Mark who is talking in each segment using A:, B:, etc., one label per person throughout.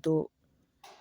A: 2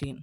A: 3,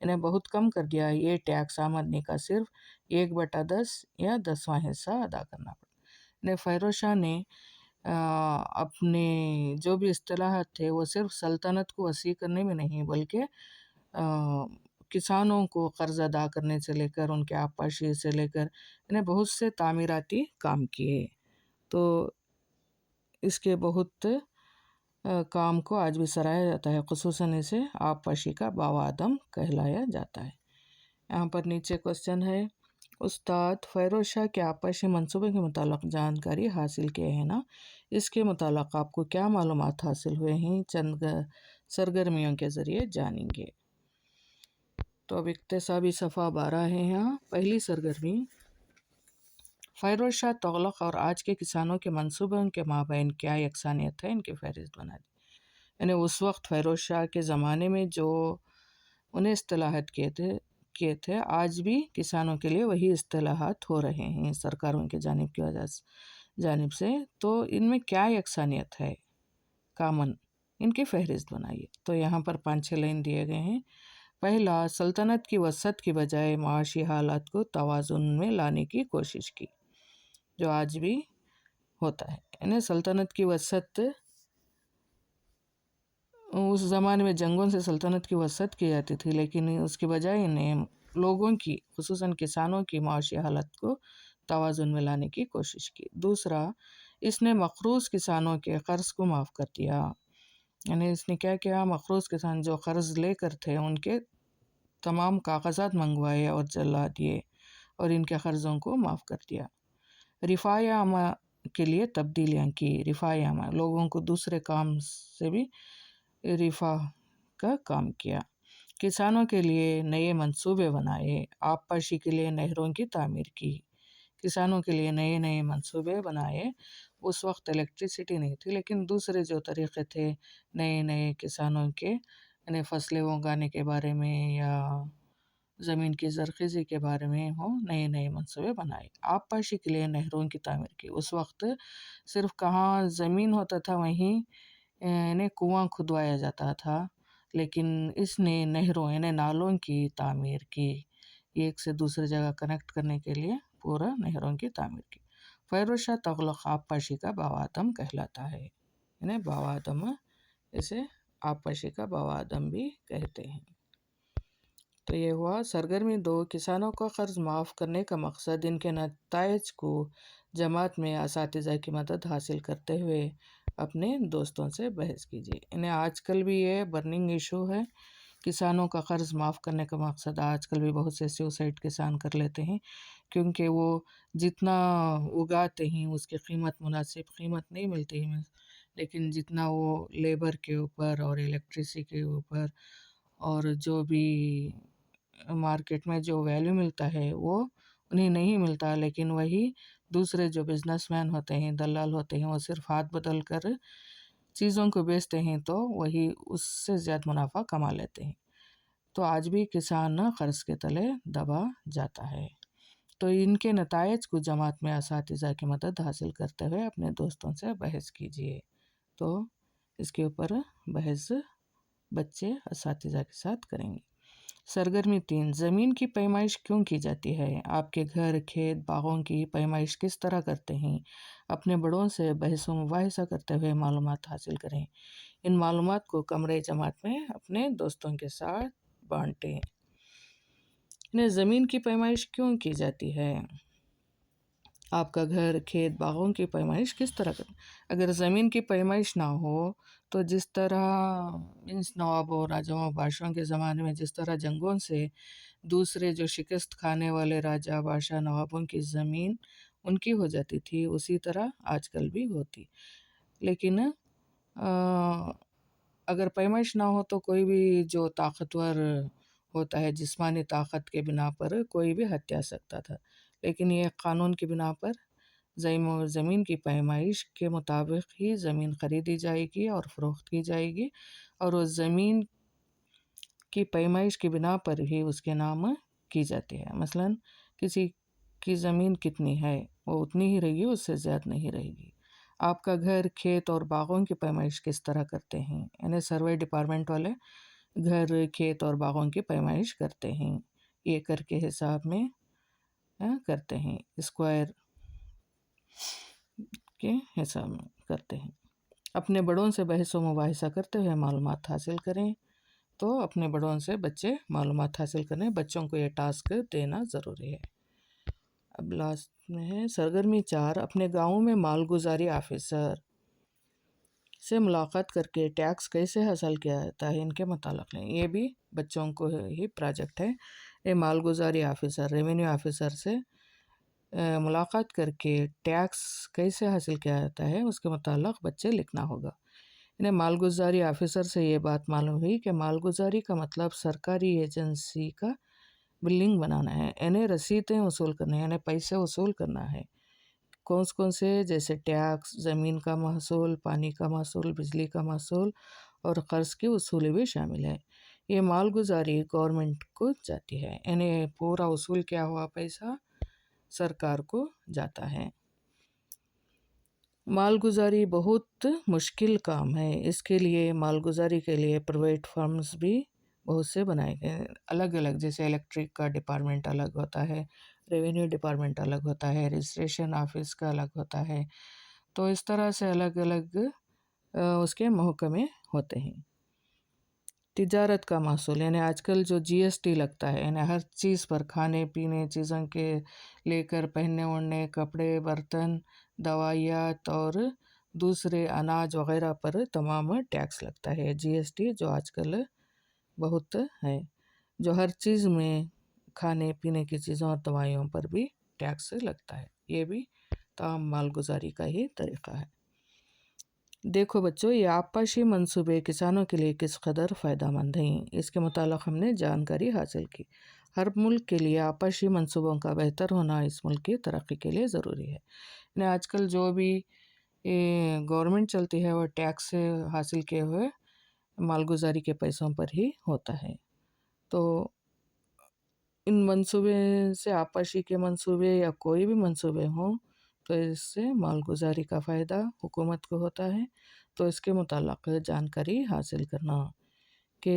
A: انہیں بہت کم کر دیا ہے، یہ ٹیکس آمدنی کا صرف 1/10 یا 10واں حصہ ادا کرنا پڑا۔ انہیں فیروز شاہ نے اپنے جو بھی اصطلاحات تھے وہ صرف سلطنت کو وسیع کرنے میں نہیں بلکہ کسانوں کو قرض ادا کرنے سے لے کر ان کے آبپاشی سے لے کر انہیں بہت سے تعمیراتی کام کیے۔ تو اس کے بہت کام کو آج بھی سراہا جاتا ہے، خصوصاً اسے آبپاشی کا باوا آدم کہلایا جاتا ہے۔ یہاں پر نیچے کوسچن ہے، استاد فیروز شاہ کے آبپاشی منصوبے کے متعلق جانکاری حاصل کیے ہیں نا، اس کے متعلق آپ کو کیا معلومات حاصل ہوئے ہیں، چند سرگرمیوں کے ذریعے جانیں گے۔ تو اب اقتصابی صفحہ 12 ہے۔ یہاں پہلی سرگرمی، فیروز شاہ تغلق اور آج کے کسانوں کے منصوبوں کے مابین کیا یکسانیت ہے، ان کی فہرست بنا دی۔ یعنی اس وقت فیروز شاہ کے زمانے میں جو انہیں اصطلاحات کیے تھے آج بھی کسانوں کے لیے وہی اصطلاحات ہو رہے ہیں سرکاروں کے جانب سے، تو ان میں کیا یکسانیت ہے کامن، ان کی فہرست بنائیے۔ تو یہاں پر 5-6 لائن دیے گئے ہیں۔ پہلا، سلطنت کی وسعت کی بجائے معاشی حالات کو توازن میں لانے کی کوشش کی، جو آج بھی ہوتا ہے۔ یعنی سلطنت کی وسعت، اس زمانے میں جنگوں سے سلطنت کی وسعت کی جاتی تھی، لیکن اس کے بجائے انہیں لوگوں کی خصوصاً کسانوں کی معاشی حالت کو توازن میں لانے کی کوشش کی۔ دوسرا، اس نے مقروض کسانوں کے قرض کو معاف کر دیا۔ یعنی اس نے کیا کیا، مقروض کسان جو قرض لے کر تھے ان کے تمام کاغذات منگوائے اور جلا دیے اور ان کے قرضوں کو معاف کر دیا۔ رفاع عامہ کے لیے تبدیلیاں کی، رفاع عامہ لوگوں کو دوسرے کام سے بھی رفاع کا کام کیا۔ کسانوں کے لیے نئے منصوبے بنائے، آبپاشی کے لیے نہروں کی تعمیر کی، کسانوں کے لیے نئے منصوبے بنائے۔ اس وقت الیکٹریسٹی نہیں تھی، لیکن دوسرے جو طریقے تھے نئے کسانوں کے، یعنی فصلیں اگانے کے بارے میں یا زمین کی زرخیزی کے بارے میں نئے منصوبے بنائے۔ آبپاشی کے لیے نہروں کی تعمیر کی۔ اس وقت صرف کہاں زمین ہوتا تھا وہیں یعنی کنواں کھدوایا جاتا تھا، لیکن اس نے نہروں یعنی نالوں کی تعمیر کی، ایک سے دوسری جگہ کنیکٹ کرنے کے لیے پورا نہروں کی تعمیر کی۔ فیروز شاہ تغلق آبپاشی کا باوا آدم کہلاتا ہے، یعنی باوا آدم، اسے آبپاشی کا باوا آدم بھی کہتے ہیں۔ تو یہ ہوا سرگرمی 2، کسانوں کا قرض معاف کرنے کا مقصد۔ ان کے نتائج کو جماعت میں اساتذہ کی مدد حاصل کرتے ہوئے اپنے دوستوں سے بحث کیجیے۔ انہیں آج کل بھی یہ برننگ ایشو ہے، کسانوں کا قرض معاف کرنے کا مقصد۔ آج کل بھی بہت سے سیوسائڈ کسان کر لیتے ہیں کیونکہ وہ جتنا اگاتے ہیں اس کی قیمت مناسب قیمت نہیں ملتی ہے، لیکن جتنا وہ لیبر کے اوپر اور الیکٹریسٹی کے اوپر اور جو بھی مارکیٹ میں جو ویلیو ملتا ہے وہ انہیں نہیں ملتا، لیکن وہی دوسرے جو بزنس مین ہوتے ہیں، دلال ہوتے ہیں، وہ صرف ہاتھ بدل کر چیزوں کو بیچتے ہیں تو وہی اس سے زیادہ منافع کما لیتے ہیں۔ تو آج بھی کسان قرض کے تلے دبا جاتا ہے۔ تو ان کے نتائج کو جماعت میں اساتذہ کی مدد حاصل کرتے ہوئے اپنے دوستوں سے بحث کیجیے۔ تو اس کے اوپر بحث بچے اساتذہ کے ساتھ کریں گے۔ سرگرمی 3، زمین کی پیمائش کیوں کی جاتی ہے؟ آپ کے گھر، کھیت، باغوں کی پیمائش کس طرح کرتے ہیں؟ اپنے بڑوں سے بحث و مباحثہ کرتے ہوئے معلومات حاصل کریں۔ ان معلومات کو کمرے جماعت میں اپنے دوستوں کے ساتھ بانٹیں۔ انہیں زمین کی پیمائش کیوں کی جاتی ہے؟ آپ کا گھر، کھیت، باغوں کی پیمائش کس طرح کریں؟ اگر زمین کی پیمائش نہ ہو تو جس طرح نوابوں، راجاؤں، بادشاہوں کے زمانے میں جس طرح جنگوں سے دوسرے جو شکست کھانے والے راجا، بادشاہ، نوابوں کی زمین ان کی ہو جاتی تھی، اسی طرح آج کل بھی ہوتی۔ لیکن اگر پیمائش نہ ہو تو کوئی بھی جو طاقتور ہوتا ہے جسمانی طاقت کے بنا پر کوئی بھی ہتھیا سکتا تھا، لیکن یہ قانون کی بنا پر زمین کی پیمائش کے مطابق ہی زمین خریدی جائے گی اور فروخت کی جائے گی، اور اس زمین کی پیمائش کی بنا پر ہی اس کے نام کی جاتی ہے۔ مثلا کسی کی زمین کتنی ہے وہ اتنی ہی رہے گی، اس سے زیادہ نہیں رہے گی۔ آپ کا گھر، کھیت اور باغوں کی پیمائش کس طرح کرتے ہیں؟ یعنی سروے ڈپارٹمنٹ والے گھر، کھیت اور باغوں کی پیمائش کرتے ہیں، ایکر کے حساب میں کرتے ہیں، اسکوائر کے حساب میں کرتے ہیں۔ اپنے بڑوں سے بحث و مباحثہ کرتے ہوئے معلومات حاصل کریں۔ تو اپنے بڑوں سے بچے معلومات حاصل کریں، بچوں کو یہ ٹاسک دینا ضروری ہے۔ اب لاسٹ میں ہے سرگرمی 4، اپنے گاؤں میں مالگزاری آفیسر سے ملاقات کر کے ٹیکس کیسے حاصل کیا جاتا ہے ان کے متعلق لیں۔ یہ بھی بچوں کو ہی پروجیکٹ ہے۔ یہ مالگزاری آفیسر، ریونیو آفیسر سے ملاقات کر کے ٹیکس کیسے حاصل کیا جاتا ہے اس کے متعلق بچے لکھنا ہوگا۔ انہیں مالگزاری آفیسر سے یہ بات معلوم ہوئی کہ مالگزاری کا مطلب سرکاری ایجنسی کا بلنگ بنانا ہے، انہیں رسیدیں وصول کرنا ہے، انہیں پیسے وصول کرنا ہے۔ کون سے جیسے ٹیکس، زمین کا محصول، پانی کا محصول، بجلی کا محصول اور قرض کی وصولی بھی شامل ہے۔ یہ مالگزاری گورنمنٹ کو جاتی ہے، انہیں پورا وصول کیا ہوا پیسہ سرکار کو جاتا ہے۔ مالگزاری بہت مشکل کام ہے، اس کے لیے مالگزاری کے لیے پرائیویٹ فرمز بھی بہت سے بنائے گئے، الگ الگ، جیسے الیکٹرک کا ڈپارٹمنٹ الگ ہوتا ہے، ریونیو ڈپارٹمنٹ الگ ہوتا ہے، رجسٹریشن آفس کا الگ ہوتا ہے، تو اس طرح سے الگ الگ اس کے محکمے ہوتے ہیں۔ تجارت کا محصول، یعنی آج کل جو جی ایس ٹی لگتا ہے، یعنی ہر چیز پر، کھانے پینے چیزوں کے لے کر پہننے اوڑھنے، کپڑے، برتن، دوائیات اور دوسرے اناج وغیرہ پر تمام ٹیکس لگتا ہے۔ جی ایس ٹی جو آج کل بہت ہے، جو ہر چیز میں کھانے پینے کی چیزوں اور دوائیوں پر بھی ٹیکس لگتا ہے، یہ بھی تمام مالگزاری کا ہی طریقہ ہے۔ دیکھو بچوں، یہ آبپاشی منصوبے کسانوں کے لیے کس قدر فائدہ مند ہیں، اس کے متعلق ہم نے جانکاری حاصل کی۔ ہر ملک کے لیے آبپاشی منصوبوں کا بہتر ہونا اس ملک کی ترقی کے لیے ضروری ہے۔ یعنی آج کل جو بھی گورنمنٹ چلتی ہے وہ ٹیکس سے حاصل کیے ہوئے مالگزاری کے پیسوں پر ہی ہوتا ہے۔ تو ان منصوبے سے، آبپاشی کے منصوبے یا کوئی بھی منصوبے ہوں، تو اس سے مالگزاری کا فائدہ حکومت کو ہوتا ہے۔ تو اس کے متعلق جانکاری حاصل کرنا کہ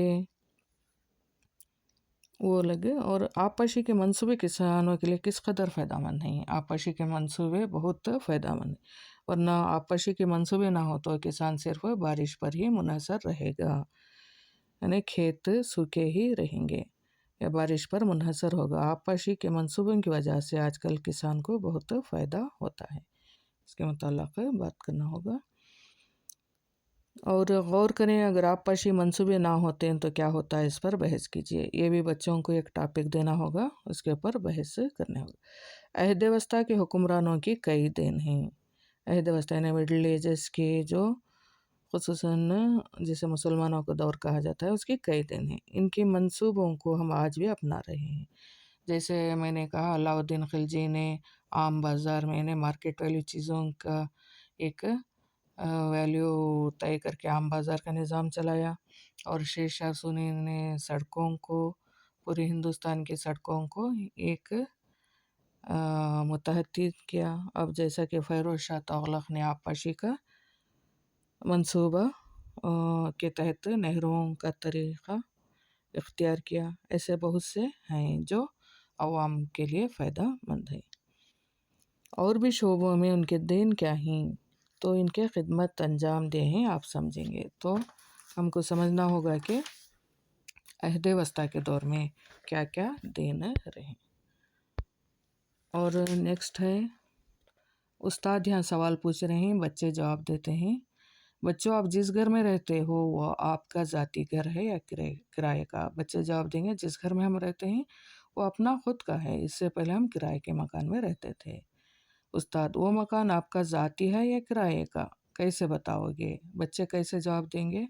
A: وہ لگے، اور آبپاشی کے منصوبے کسانوں کے لیے کس قدر فائدہ مند ہیں۔ آبپاشی کے منصوبے بہت فائدہ مند ہیں، ورنہ آبپاشی کے منصوبے نہ ہو تو کسان صرف بارش پر ہی منحصر رہے گا، یعنی کھیت سوکھے ہی رہیں گے یا بارش پر منحصر ہوگا۔ آبپاشی کے منصوبوں کی وجہ سے آج کل کسان کو بہت فائدہ ہوتا ہے، اس کے متعلق بات کرنا ہوگا۔ اور غور کریں، اگر آبپاشی منصوبے نہ ہوتے ہیں تو کیا ہوتا ہے، اس پر بحث کیجیے۔ یہ بھی بچوں کو ایک ٹاپک دینا ہوگا، اس کے اوپر بحث کرنے ہوگا۔ عہد وسطیٰ کے حکمرانوں کی کئی دین ہیں۔ عہد وسطیٰ یعنی مڈل ایجز کے جو خصوصاً جسے مسلمانوں کا دور کہا جاتا ہے، اس کی کئی دین ہیں۔ ان کی منصوبوں کو ہم آج بھی اپنا رہے ہیں۔ جیسے میں نے کہا، علاء الدین خلجی نے عام بازار میں، یعنی مارکیٹ ویلیو چیزوں کا ایک ویلیو طے کر کے عام بازار کا نظام چلایا، اور شیر شاہ سونی نے سڑکوں کو، پورے ہندوستان کی سڑکوں کو ایک متحد کیا۔ اب جیسا کہ فیروز شاہ تغلق نے آبپاشی کا منصوبہ کے تحت نہروں کا طریقہ اختیار کیا، ایسے بہت سے ہیں جو عوام کے لیے فائدہ مند ہیں۔ اور بھی شعبوں میں ان کے دین کیا ہیں، تو ان کے خدمت انجام دے ہیں، آپ سمجھیں گے۔ تو ہم کو سمجھنا ہوگا کہ عہد وسطیٰ کے دور میں کیا کیا دین رہے۔ اور نیکسٹ ہے، استاد یہاں سوال پوچھ رہے ہیں، بچے جواب دیتے ہیں۔ بچوں، آپ جس گھر میں رہتے ہو وہ آپ کا ذاتی گھر ہے یا کرائے کا؟ بچے جواب دیں گے، جس گھر میں ہم رہتے ہیں وہ اپنا خود کا ہے، اس سے پہلے ہم کرائے کے مکان میں رہتے تھے۔ استاد، وہ مکان آپ کا ذاتی ہے یا کرائے کا؟ کیسے بتاؤ گے؟ بچے کیسے جواب دیں گے؟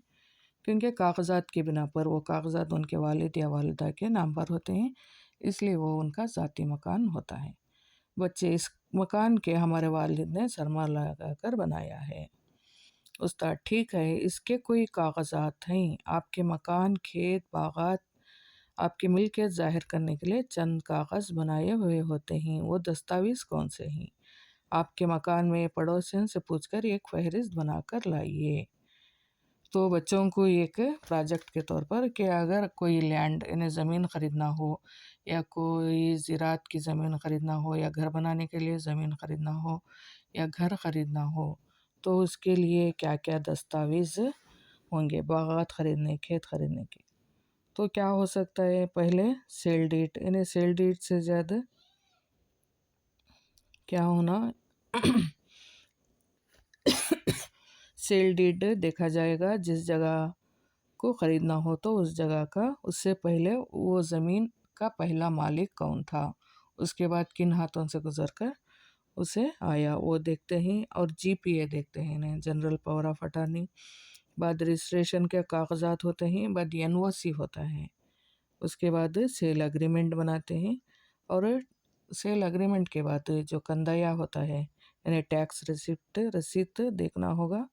A: کیونکہ کاغذات کی بنا پر وہ کاغذات ان کے والد یا والدہ کے نام پر ہوتے ہیں، اس لیے وہ ان کا ذاتی مکان ہوتا ہے۔ بچے، اس مکان کے ہمارے والد نے سرمایہ لگا کر بنایا ہے۔ استاد، ٹھیک ہے، اس کے کوئی کاغذات ہیں؟ آپ کے مکان، کھیت، باغات، آپ کی ملکیت ظاہر کرنے کے لیے چند کاغذ بنائے ہوئے ہوتے ہیں، وہ دستاویز کون سے ہیں؟ آپ کے مکان میں پڑوسیوں سے پوچھ کر ایک فہرست بنا کر لائیے۔ تو بچوں کو ایک پروجیکٹ کے طور پر کہ اگر کوئی لینڈ انہیں زمین خریدنا ہو یا کوئی زراعت کی زمین خریدنا ہو یا گھر بنانے کے لیے زمین خریدنا ہو یا گھر خریدنا ہو تو اس کے لیے کیا کیا دستاویز ہوں گے باغات خریدنے کھیت خریدنے کے. تو کیا ہو سکتا ہے؟ پہلے سیل ڈیٹ، انہیں سیل ڈیٹ سے زیادہ کیا ہونا سیل ڈیٹ دیکھا جائے گا. جس جگہ کو خریدنا ہو تو اس جگہ کا اس سے پہلے وہ زمین کا پہلا مالک کون تھا، اس کے بعد کن ہاتھوں سے گزر کر اسے آیا وہ دیکھتے ہیں. اور جی پی اے دیکھتے ہیں، انہیں جنرل پاور آف اٹارنی. بعد رجسٹریشن کے کاغذات ہوتے ہیں، بعد این او سی ہوتا ہے. اس کے بعد سیل اگریمنٹ بناتے ہیں، اور سیل اگریمنٹ کے بعد جو کندیا ہوتا ہے انہیں ٹیکس رسیپٹ دیکھنا ہوگا.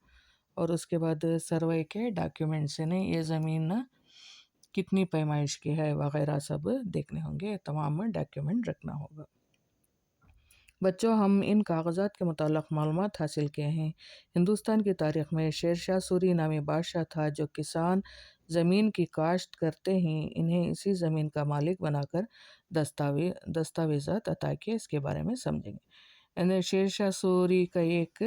A: اور اس کے بعد سروے کے ڈاکیومنٹس انہیں یہ زمین کتنی پیمائش کی ہے وغیرہ سب دیکھنے ہوں گے، تمام ڈاکیومنٹ رکھنا ہوگا. بچوں، ہم ان کاغذات کے متعلق معلومات حاصل کیے ہیں. ہندوستان کی تاریخ میں شیر شاہ سوری نامی بادشاہ تھا جو کسان زمین کی کاشت کرتے ہیں انہیں اسی زمین کا مالک بنا کر دستاویزات عطا کیے. اس کے بارے میں سمجھیں گے. شیر شاہ سوری کا ایک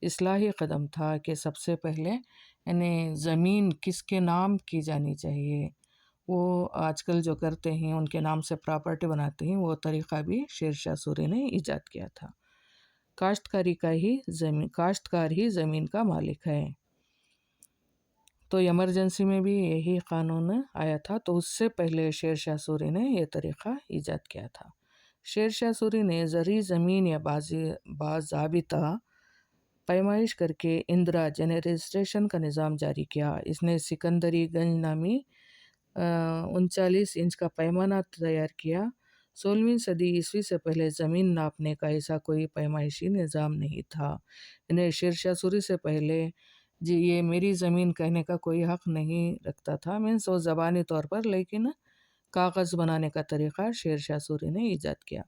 A: اصلاحی قدم تھا کہ سب سے پہلے زمین کس کے نام کی جانی چاہیے. وہ آج کل جو کرتے ہیں ان کے نام سے پراپرٹی بناتے ہیں، وہ طریقہ بھی شیر شاہ سوری نے ایجاد کیا تھا. کاشتکار ہی زمین کا مالک ہے. تو ایمرجنسی میں بھی یہی قانون آیا تھا، تو اس سے پہلے شیر شاہ سوری نے یہ طریقہ ایجاد کیا تھا. شیر شاہ سوری نے زرعی زمین یا باضابطہ پیمائش کر کے اندراج یعنی رجسٹریشن کا نظام جاری کیا. اس نے سکندری گنج نامی 39 انچ کا پیمانہ تیار کیا. 16ویں صدی عیسوی سے پہلے زمین ناپنے کا ایسا کوئی پیمائشی نظام نہیں تھا. شیر شاہ سوری سے پہلے یہ میری زمین کہنے کا کوئی حق نہیں رکھتا تھا، وہ زبانی طور پر، لیکن کاغذ بنانے کا طریقہ شیر شاہ سوری نے ایجاد کیا.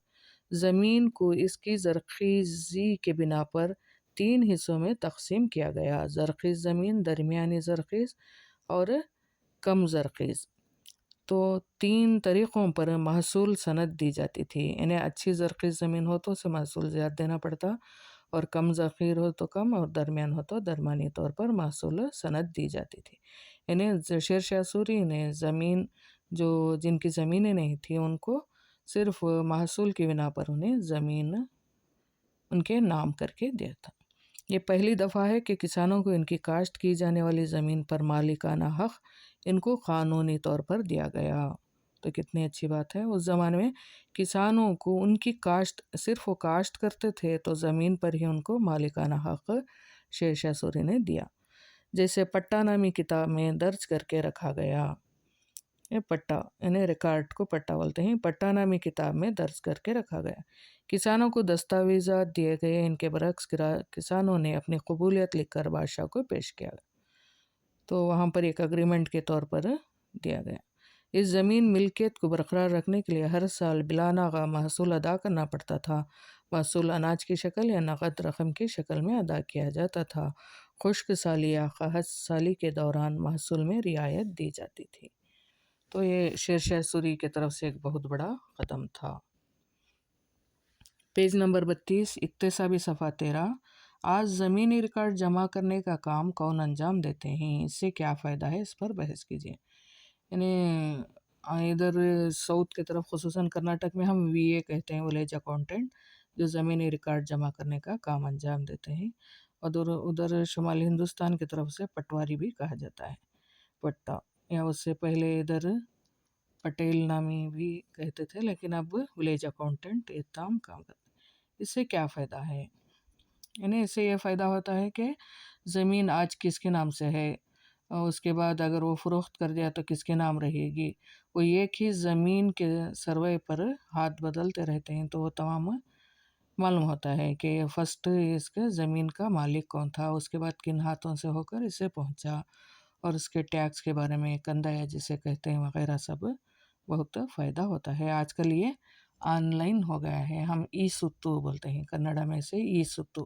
A: زمین کو اس کی زرخیزی کے بنا پر 3 حصوں میں تقسیم کیا گیا: زرخیز زمین، درمیانی زرخیز اور کم زرخیز. تو 3 طریقوں پر محصول سند دی جاتی تھی. اچھی زرخیز زمین ہو تو اسے محصول زیادہ دینا پڑتا، اور کم زرخیز ہو تو کم، اور درمیان ہو تو درمیانی طور پر محصول سند دی جاتی تھی. شیر شاہ سوری نے جن کی زمینیں نہیں تھیں ان کو صرف محصول کی بنا پر انہیں زمین ان کے نام کر کے دیا تھا. یہ پہلی دفعہ ہے کہ کسانوں کو ان کی کاشت کی جانے والی زمین پر مالکانہ حق ان کو قانونی طور پر دیا گیا. تو کتنی اچھی بات ہے. اس زمانے میں کسانوں کو ان کی کاشت، صرف وہ کاشت کرتے تھے تو زمین پر ہی ان کو مالکانہ حق شیر شاہ سوری نے دیا. جیسے پٹا نامی کتاب میں درج کر کے رکھا گیا. یہ پٹا ریکارڈ کو پٹا بولتے ہیں. پٹا نامی کتاب میں درج کر کے رکھا گیا. کسانوں کو دستاویزات دیے گئے. ان کے برعکس کسانوں نے اپنی قبولیت لکھ کر بادشاہ کو پیش کیا. تو وہاں پر ایک اگریمنٹ کے طور پر دیا گیا. اس زمین ملکیت کو برقرار رکھنے کے لیے ہر سال بلا ناغہ محصول ادا کرنا پڑتا تھا. محصول اناج کی شکل یا نقد رقم کی شکل میں ادا کیا جاتا تھا. خشک سالی یا قحط سالی کے دوران محصول میں رعایت دی جاتی تھی. تو یہ شیر شاہ سوری کی طرف سے ایک بہت بڑا قدم تھا. پیج نمبر 32، اقتصابی صفحہ 13. آج زمینی ریکارڈ جمع کرنے کا کام کون انجام دیتے ہیں؟ اس سے کیا فائدہ ہے؟ اس پر بحث کیجیے. ادھر ساؤتھ کی طرف خصوصاً کرناٹک میں ہم وی اے کہتے ہیں، ولیج اکاؤنٹنٹ، جو زمینی ریکارڈ جمع کرنے کا کام انجام دیتے ہیں. ادھر شمالی ہندوستان کی طرف سے پٹواری بھی کہا جاتا ہے، پٹا. یا اس سے پہلے ادھر پٹیل نامی بھی کہتے تھے، لیکن اب ولیج اکاؤنٹنٹ یہ کام کرتے. اس سے کیا فائدہ ہے؟ اس سے یہ فائدہ ہوتا ہے کہ زمین آج کس کے نام سے ہے، اور اس کے بعد اگر وہ فروخت کر دیا تو کس کے نام رہے گی. وہ ایک ہی زمین کے سروے پر ہاتھ بدلتے رہتے ہیں، تو وہ تمام معلوم ہوتا ہے کہ فرسٹ اس کے زمین کا مالک کون تھا، اس کے بعد کن ہاتھوں سے ہو کر اسے پہنچا، اور اس کے ٹیکس کے بارے میں کندایا جسے کہتے ہیں وغیرہ سب بہت فائدہ ہوتا ہے. آج کل یہ آن لائن ہو گیا ہے. ہم ای سُتّو بولتے ہیں کنڑا میں، سے ای سُتّو.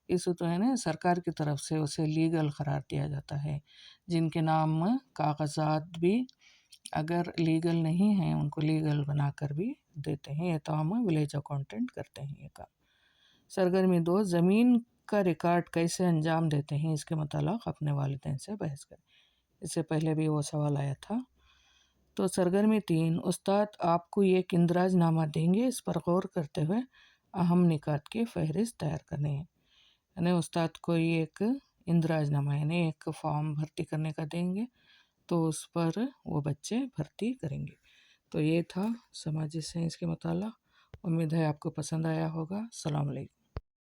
A: اس تو ہے نا سرکار کی طرف سے اسے لیگل قرار دیا جاتا ہے، جن کے نام کاغذات بھی اگر لیگل نہیں ہیں ان کو لیگل بنا کر بھی دیتے ہیں۔ یہ تو ہم ولیج اکاؤنٹنٹ کرتے ہیں یہ کام۔ سرگرمی 2، زمین کا ریکارڈ کیسے انجام دیتے ہیں اس کے متعلق اپنے والدین سے بحث کریں۔ اس سے پہلے بھی وہ سوال آیا تھا۔ تو سرگرمی 3، استاد آپ کو ایک اندراج نامہ دیں گے، اس پر غور کرتے ہوئے اہم نکات کی فہرست تیار کرنی ہے۔ یعنی استاد کو ایک اندراج نامہ یعنی ایک فارم بھرتی کرنے کا دیں گے، تو اس پر وہ بچے بھرتی کریں گے۔ تو یہ تھا سماجی سائنس کے مطالعہ۔ امید ہے آپ کو پسند آیا ہوگا۔ السلام علیکم۔